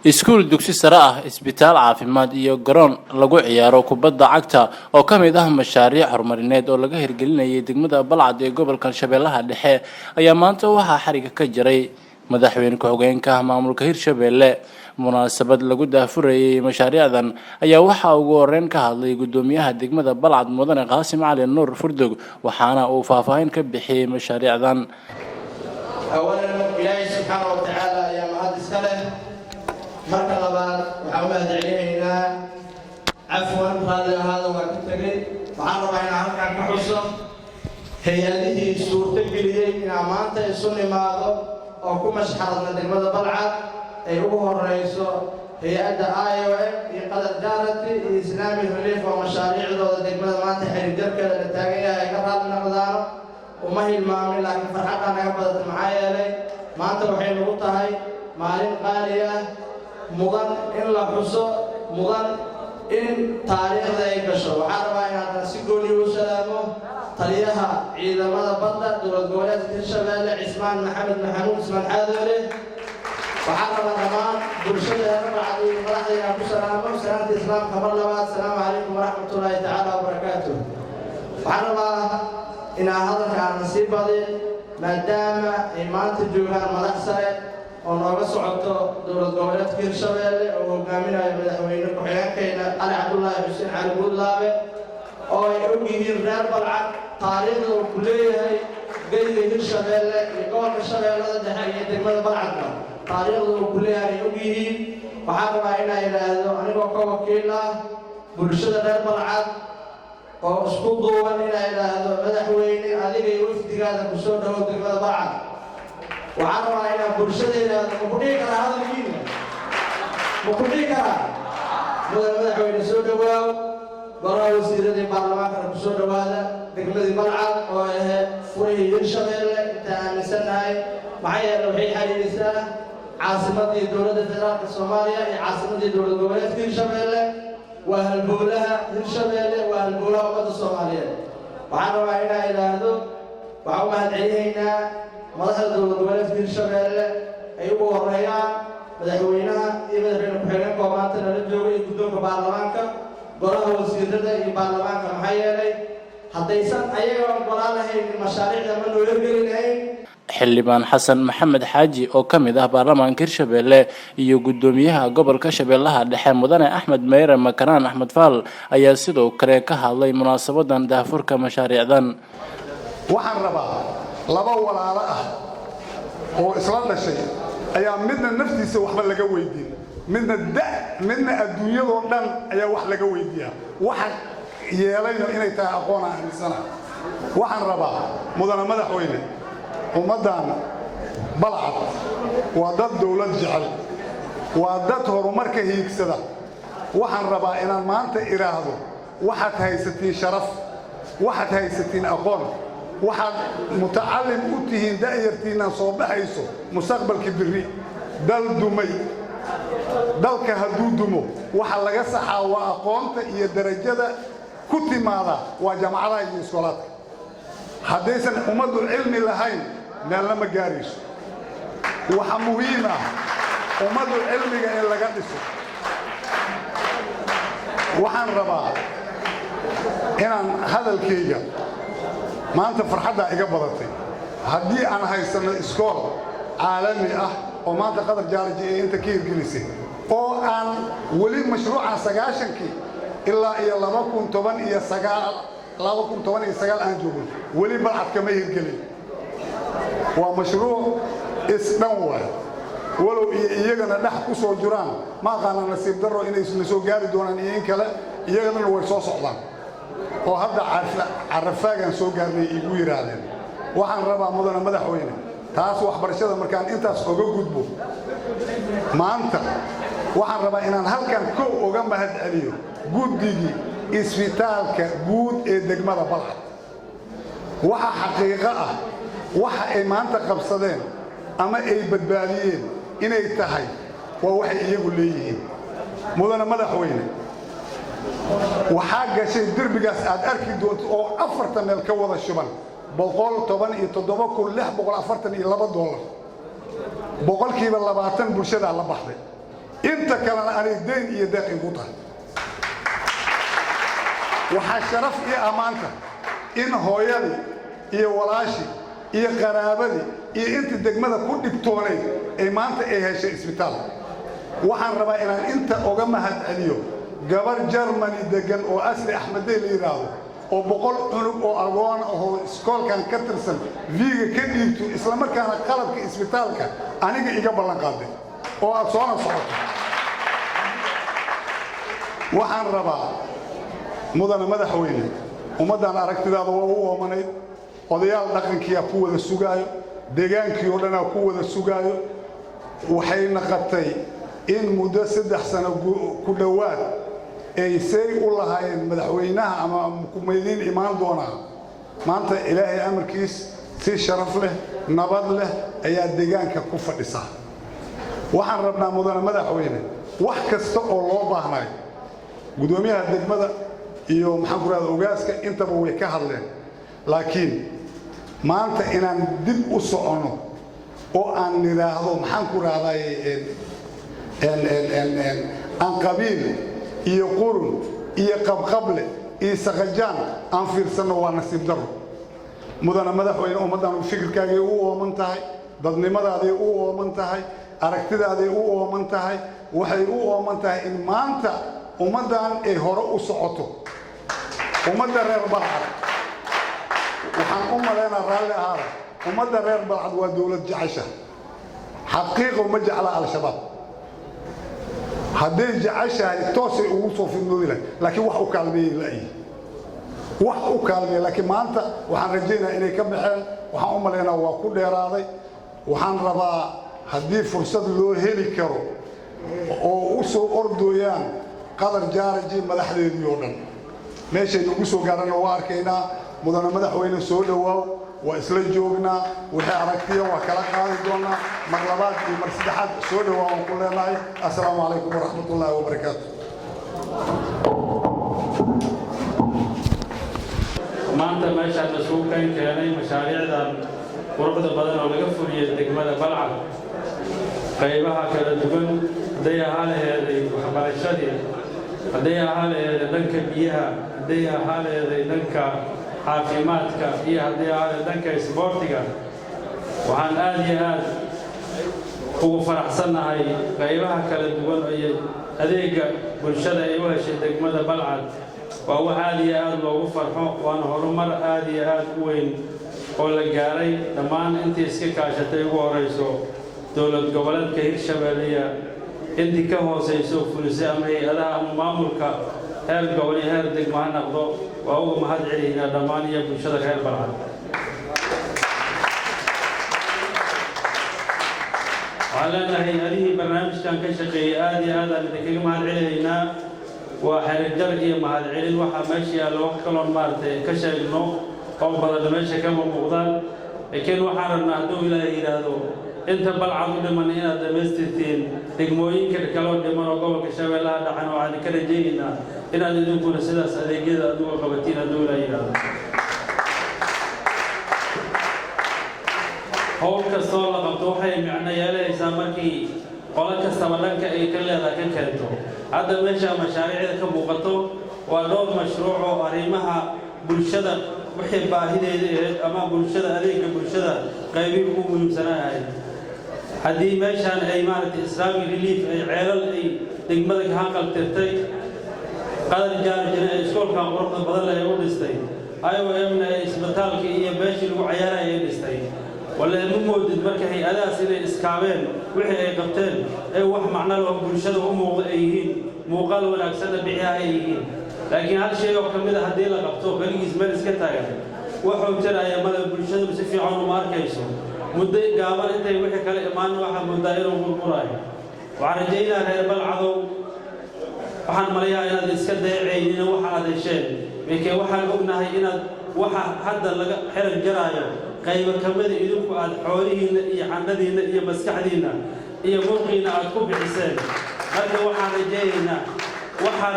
iskuul dugsi sare ah isbitaal caafimaad iyo garoon lagu ciyaaro kubadda cagta oo ka mid ah mashaariic horumarineed oo laga hirgelinayay degmada Balcad ee gobolka Shabeellaha Dhexe ayaa maanta waxaa xariga ka jiray madaxweyne ku-xigeenka maamulka Hirshabeelle munaasabad lagu daafurayay mashaariicdan ayaa waxa ugu horeyn ka hadlay gudoomiyaha degmada Balcad Mudane Qaasim Cali Nuur Furdug waxaana uu faahfaahin ka bixiyay mashaariicdan أولاً إلهي سبحانه وتعالى يا مهد السلام مركز لبعض وحاولنا علينا عفواً هذا وكنت قلت وعرض عنا عنك عن حصة هي هذه سورة الجلية من أمانة السنة ماذا أو كما شحرنا دقمة بلعة أيوه الرئيس هي أدى آية في قدر دارتي إسلامي الرليف ومشاريع دقمة أمانة حريب دركة للتاقية يقرأ النقدار وما هي المعامل لكن فرحتها أنا قبضت معايا لي ما أنت وحين نقطة هاي مالين قالية مضن إن لحصة مضن إن تاريخ ذلك بشر وعربا إن هذا سيقولي وسلامه طريقها إذا ماذا بدأ دول الجولات الشباب عثمان محمد محمود اسمان حاضري وعربا كمان برشد ربع عدي مرحبا أبو سلامه وسلامة الإسلام خبر الله السلام عليكم ورحمة الله تعالى وبركاته وعربا إن هذا كان نصيب هذا ما دام إيمان تجوها مدرسة ونوقف صعدته دور الجولات في الشباب وقامنا بالحوين كحيان كينا على عبد الله حسين على بود لابه أو يوجيه الرجال بالعد تاريخ الكلية جاي الشباب يقول الشباب هذا دحية دمر بالعد تاريخ الكلية يوجيه وحاب معنا إلى هذا أنا بقول وكيلا برشة الرجال بالعد oo isku duuban inay ilaahdo madaxweyne adiga iyo wafdigaada ku soo dhawo degmada Balcad waxaan rabaa inaan bulshadeena ku dhigi kara hadalkiina ku dhigi kara madaxweyne soo dhawaaw golaha wasiirada baarlamaanka ku soo dhawaada degmada Balcad oo ah furihii Hirshabeelle inta aaminsanahay maxay yeelay waxay xariiraysaa caasimadii dowladda federaalka Soomaaliya iyo caasimadii dowlad goboleedka Hirshabeelle وهالبولها هالشبيلة وهالبولها وقت الصومالية وعرفنا هنا إلى هذا وعوما هدعينا مظهر الدولة في الشبيلة أيوه والريان مدحوينها مدحوين بحيرين قوماتنا للجوي يقدون كبارلمانك قولها وزيرده يبارلمانك محيالي حتى يسان أيها قولها هي المشاريع لمن يرقل هي xildhibaan xasan maxamed xaaji oo ka mid ah baarlamaanka Hirshabeelle iyo gudoomiyaha gobolka Shabeellaha Dhexe Mudane Axmed Meere Makaraan Axmed Faal ayaa sidoo kale ka hadlay munaasabadan daafurka mashaariicdan waxaan rabaa laba walaalo ah oo isla dhashay ayaa midna naftiisa waxba laga weydiin midna adduunyadoo dhan ayaa wax laga weydiiyaa waxa yeelayna inay tahay aqoon aaminsana waxaan rabaa mudane madaxweyne ummadana Balcad waa dad dawlad jecel waa dad horumarka hiigsada waxaan rabaa inaan maanta iraahdo waxaad haysatiin sharaf waxaad haysatiin aqoon waxaad mutacallim u tihiin da'yartiina soo baxayso mustaqbalka birri dal dumay dalka hadduu dumo waxa laga saxaa waa aqoonta iyo darajada ku timaada waa jaamacadaha iyo iskoolaadka haddaysan ummaddu cilmi lahayn meel lama gaarayso waxa muhiim ah ummaddu cilmiga in laga dhiso waxaan rabaa inaan hadalkayga maanta farxadda iga badatay haddii aan haysano iskool caalami ah oo maanta qadar jaalaji ee inta ka hirgelisay oo aan weli mashruucan 90kii ilaa iyo 2019 aan joogno weli Balcad kama hirgelin waa mashruuc isdhan waay walow iyagana dhax ku soo jiraan ma qaana nasiib daro inay soo gaari doonaan in kale iyagana way soo socdaan oo hadda carafaagan soo gaarnay igu yiraahdeen waxaan rabaa mudane madaxweyne taas waxbarashada markaan intaas uga gudbo maanta waxaan rabaa inaan halkan koow uga mahad celiyo guddigii isbitaalka guud ee degmada Balcad waxa xaqiiqo ah waxa ay maanta qabsadeen ama ay badbaadiyeen inay tahay waa waxay iyagu leeyihiin mudane madaxweyne waxaa gashay derbigaas aad arki doonto oo 4 meel ka wada shuban $117,642 boqolkiiba 20 bulshada la baxday انت انت كلام أنا الدين يدقي بوطن وحشرف إيه أمانك إن هويلي إيه ولاشي إيه قرابلي إيه أنت الدجمة كل بتوني إيمانك إيه هالشيء إسبيتال وحن ربا إن أنت أجمع هاليوم جبر جرماني دجن وأصل أحمد اللي يراو وبقول عنق وأروان أو سكول كان كترسل فيجا كديمتو إسلام كان قلب كإسبيتالك أنا جي قبل لقاده وأصلا صوت وحن ربا مدن مدحوينه ومدن aragtidaada waa u oomanayd odayaal dhaqankiya ku wada sugaayo deegaankii oo dhan ku wada sugaayo waxay naqatay in muddo 3 sano ku dhawaad ay say u lahaayeen madaxweynaha ama xukuumadeen imaan doona maanta ilaahay amarkiis si sharaf leh nabad leh ayaa deegaanka ku fadhisa waxaan rabnaa mudane madaxweyne wax kasta oo loo baahnay gudoomiyaha degmada iyo maxaan ku raad ogaaska intaba way ka hadleen laakiin maanta inaan dib u socono oo aan niraahdo maxaan ku raaday aan qabiil iyo qurun iyo qabqable iyo saqajaan aan fiirsano waa nasiib daro mudane madaxweyne ummadan fikirkaaga u ooman tahay dadnimadaada u ooman tahay aragtidaada u ooman tahay waxay u ooman tahay in maanta ummadan ay hore u socoto ummadda reer balcad waxaan u maleynaa raalli ahaada ummadda reer balcad waa dawlad jecesha xaqiiqo ma jecla al-shabaab hadday jeceshahay toosay ugu soo fidnoodi lahay laakiin wax u kaalmeeyey la'yi wax u kaalmeeyey laakiin maanta waxaan rajaynayaa inay ka baxeen waxaan u maleynaa waa ku dheeraaday waxaan rabaa haddii fursad loo heli karo oo u soo ordooyaan qadar jaaraji madaxdeedii oo dhan meeshay nagu soo gaarana waa arkaynaa mudane madaxweyne soo dhawaaw waa isla joognaa wixii aragtiya waa kala qaadi doonaa mar labaad iyo mar saddexaad soo dhawaaw aan ku leenahay assalaamu calaykum waraxmatullaahi wabarakaatu maanta meeshaan isugu keenay mashaariicdan quruxda badan oo laga fuliyay degmada balcad qaybaha kala duwan hadday ahaa laheeday waxbarashadii hadday ahaa laheeday dhanka biyaha hadday ahaa laheeday dhanka caafimaadka iyo hadday ahaa laheeday dhanka isboortiga waxaan aad iyo aad ugu faraxsanahay qaybaha kala duwan iyo adeega bulshada ay u heshay degmada balcad waa wax aad iyo aad loogu farxo waana horumar aad iyo aad u weyn oo la gaaray dhammaan intii iska kaashatay ugu horeyso dowlad goboleedka Hirshabeelle intii ka hooseyso fulisay ama hay'adaha ama maamulka heer gobol iyo heer degmo ha noqdo waa uga mahad celinaa dhammaan iyo bulshada reer balcad waxaan leenahay barnaamijkan ka shaqeeyay aad iyo aad aan idinkaga mahad celinaynaa waa xiriir iyo mahad celin waxa meesha yaalo wax kaloon maartay ka sheegno oo badan meesha ka muuqdaan laakiin waxaan rabnaa hadduu ilaahay yiraahdo inta balcad u dhiman inaad dhamaystirtiin degmooyinka kale oo dhiman oo gobolka Shabeellaha dhacan oo aan ka rajaynaynaa inaad idinkuna sidaas adeegyada aad uga qabatiin hadduu ilaahay yiraahdo hawl kastoo la qabto waxay macno yeelaysaa markii qola kastaba dhanka ay ka leedahay ka keento hadda meesha mashaariicda ka muuqato waa dhowr mashruuc oo arrimaha bulshada wixii baahideeda ama bulshada adeega bulshada qaybi ugu muhiimsanahay haddii meeshaan ay maaragtay islaami relief ay ceelal ay degmada ka hanqaltirtay qadar jaarjina ay iskoolkan quruxda badan leh u dhistay IOM-na ay isbitaalka iyo beeshii lagu cayaarayay ay dhistay wala ma moodid marka hay'adahaas inay iskaabeen wixii ay qabteen ay wax macno leh oo bulshada u muuqda ay yihiin muuqaal wanaagsan bixiyaha ay yihiin laakiin hal shay oo kamid ah haddii la qabto kaligiis meel iska taagan wuxuu tiraya mala bulshadu si fiican u arkayso muddo gaaban intay wixii kale imaan waxa muddo inuu burburaayo waxaan rajaynaa reer balcadow waxaan malayaa inaad iska dayaceeyeen waxa aad hesheen markii waxaan ognahay inaad waxa hadda laga xiran jaraayo qayb kamid ah idinku aad xoolihiina iyo xannadiina iyo maskaxdiina iyo muqiina aad ku bixiseen marka waxaan rajaynaynaa waxaan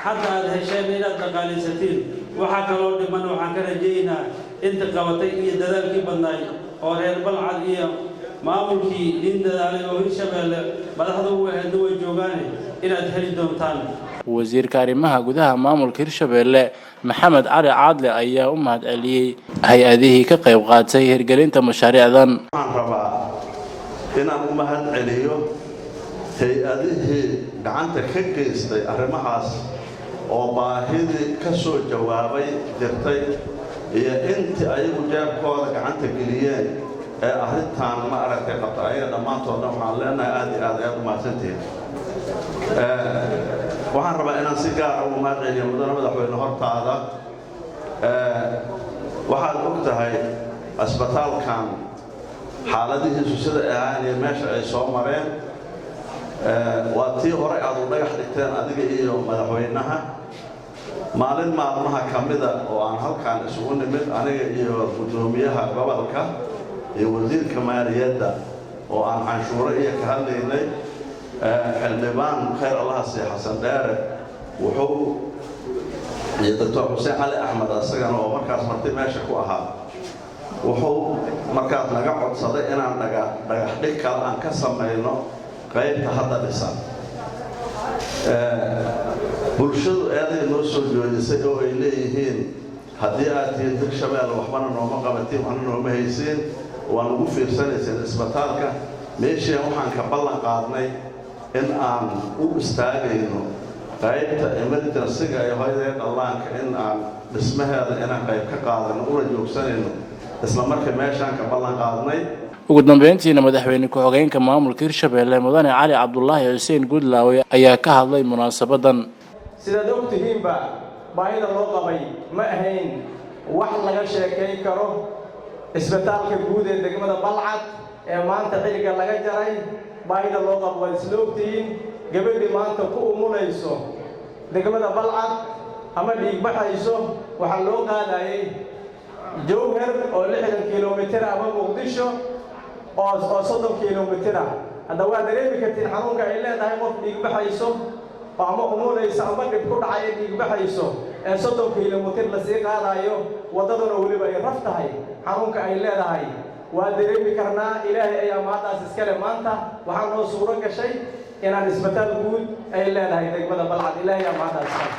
hadda aad hesheen inaad dhaqaalaysatiin waxa kaloo dhiman waxaan ka rajaynaynaa inta qabatay iyo dadaalkii badnaay oo reer balcad iyo maamulkii in dadaalay oo Hirshabeelle madaxda ugu ahayd way joogaan inaad heli doontaan. wasiirka arrimaha gudaha maamulka Hirshabeelle Maxamed Cali Caadle ayaa u mahadceliyay hay'adihii ka qayb qaatay hirgelinta mashaariicdan. waxaan rabaa inaan u mahadceliyo hay'adihii gacanta ka geystay arrimahaas oo baahidii ka soo jawaabay jirtay iyo intii ayagu jeebkooda gacanta geliyeen ee arrintan ma aragtay qabta ayaga dhammaantoodna waxaan leenahay aad iyo aad u mahadsantihiin. waxaan rabaa inaan si gaar ah ugu mahadceliyo mudane madaxweyne hortaada. waxaad og tahay asbitaalkan xaaladihiisu sida ay ahaan iyo meesha ay soo mareen waa tii hore aad u dhagax dhigteen adiga iyo madaxweynaha maalin maalmaha ka mida oo aan halkaan isugu nimid aniga iyo gudoomiyaha gobolka iyo wasiirka maaliyadda oo aan canshuuro iyo ka hadlaynay xildhibaan khayr allaha sii xasan dheere wuxuu iyo doctor xuseen cali axmed asagana oo markaas marti meesha ku ahaa wuxuu markaas naga codsaday inaan dhagax dhig kale aan ka samayno qaybta hadda dhisan. bulshadu aaday noo soo joojisay oo ay leeyihiin haddii aad tihiin Hirshabeelle waxbana nooma qabatiin waxna nooma haysiin waan ugu fiirsanayseen isbitaalka meeshii waxaan ka ballan qaadnay in aan u istaagayno qaybta emergency-ga ee hooyada dhallaanka in aan dhismaheeda inaan qayb ka qaadano una joogsanayno isla markii meeshaan ka ballan qaadnay. ugu dambeyntiina madaxweyne ku-xigeenka maamulka Hirshabeelle mudane Cali Cabdullaahi Xuseen Gudlaawe ayaa ka hadlay munaasabadan. sidaad ogtihiinba baahida loo qabay ma ahayn wax laga sheekayn karo. isbitaalka guud ee degmada Balcad ee maanta xilliga laga jaray baahida loo qabo waa isla ogtihiin. gabadhii maanta ku umulayso degmada Balcad ama dhiig baxayso waxaa loo qaadayay Jowhar oo 60 kiiloomitir ama Muqdisho oo 30 kiiloomitir ah. hadda waa dareemi kartiin xanuunka ay leedahay qof dhiig baxayso oo ama umulayso ama dhib ku dhacay dhiig baxayso ee 30 kiiloomitir la sii qaadayo wadadana waliba ay raf tahay xanuunka ay leedahay waa dareemi karnaa. ilaahay ayaa maadaas iska leh maanta waxaan noo suuro gashay inaan isbitaal guud ay leedahay degmada Balcad. ilaahay ayaa maadaas iska leh.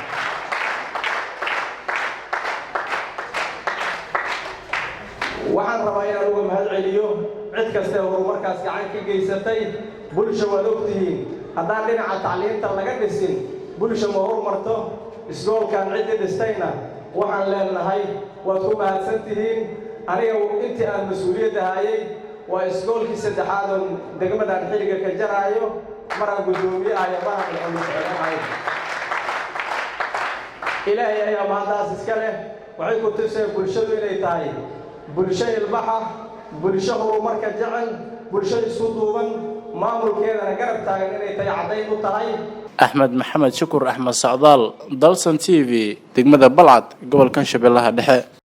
waxaan rabaa inaan uga mahadceliyo cid kasta oo horumarkaas gacan ka geysatay. bulsho waad ogtihiin haddaan dhinaca tacliinta laga dhisin bulsho ma horumarto. isgoolkan ciddi dhistayna waxaan leenahay waad ku mahadsantihiin. aniga intii aan mas-uuliyadda hayay waa isgoolkii saddexaad oo degmadan xilliga ka jaraayo maraan gudoomiyaha iyo maraan madaxweynaha. ilaahay ayaa maantaas iska leh. waxay ku tuseen bulshadu inay tahay bulsho ilbaxa, bulsho horumarka jecel, bulsho isku duuban, maamulkeedana garab taagan inay tahay caddayn u tahay. Axmed Maxamed Shukur Axmed Socdaal, Dalsan TV, degmada Balcad, gobolka Shabeellaha Dhexe.